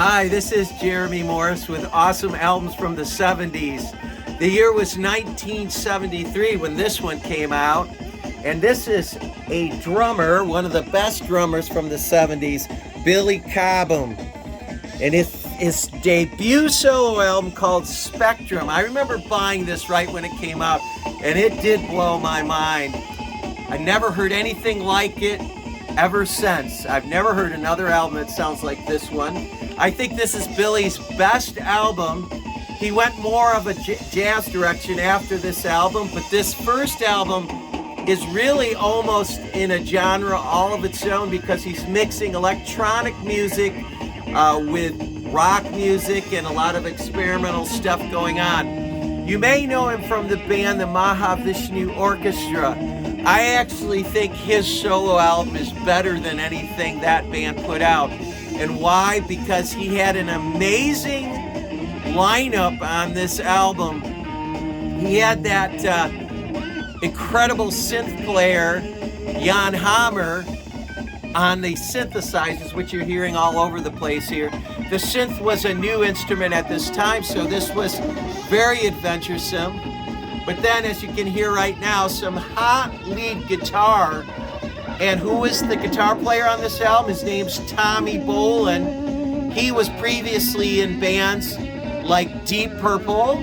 Hi, this is Jeremy Morris with awesome albums from the 70s. The year was 1973 when this one came out. And this is a drummer, one of the best drummers from the 70s, Billy Cobham. And his debut solo album called Spectrum. I remember buying this right when it came out, and it did blow my mind. I never heard anything like it ever since. I've never heard another album that sounds like this one. I think this is Billy's best album. He went more of a jazz direction after this album, but this first album is really almost in a genre all of its own because he's mixing electronic music with rock music and a lot of experimental stuff going on. You may know him from the band the Mahavishnu Orchestra. I actually think his solo album is better than anything that band put out. And why? Because he had an amazing lineup on this album. He had that incredible synth player, Jan Hammer, on the synthesizers, which you're hearing all over the place here. The synth was a new instrument at this time, so this was very adventuresome. But then, as you can hear right now, some hot lead guitar. And who is the guitar player on this album? His name's Tommy Bolin. He was previously in bands like Deep Purple,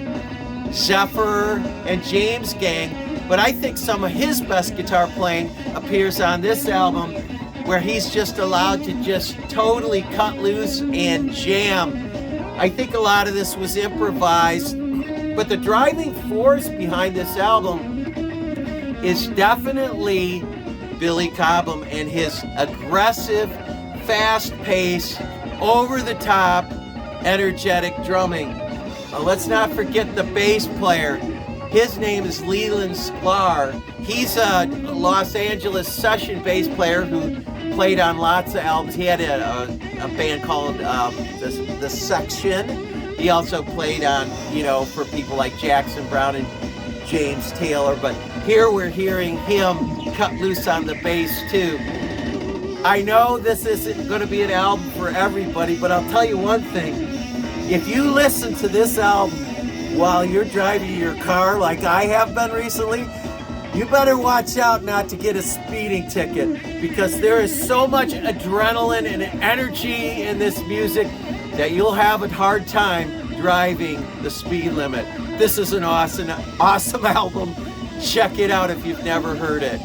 Zephyr, and James Gang. But I think some of his best guitar playing appears on this album, where he's just allowed to just totally cut loose and jam. I think a lot of this was improvised, but the driving force behind this album is definitely Billy Cobham and his aggressive, fast-paced, over-the-top, energetic drumming. Let's not forget the bass player. His name is Leland Sklar. He's a Los Angeles session bass player who played on lots of albums. He had a band called the Section. He also played on, for people like Jackson Browne and James Taylor. But here we're hearing him cut loose on the bass too. I know this isn't going to be an album for everybody, but I'll tell you one thing. If you listen to this album while you're driving your car like I have been recently, you better watch out not to get a speeding ticket, because there is so much adrenaline and energy in this music that you'll have a hard time driving the speed limit. This is an awesome album. Check it out if you've never heard it.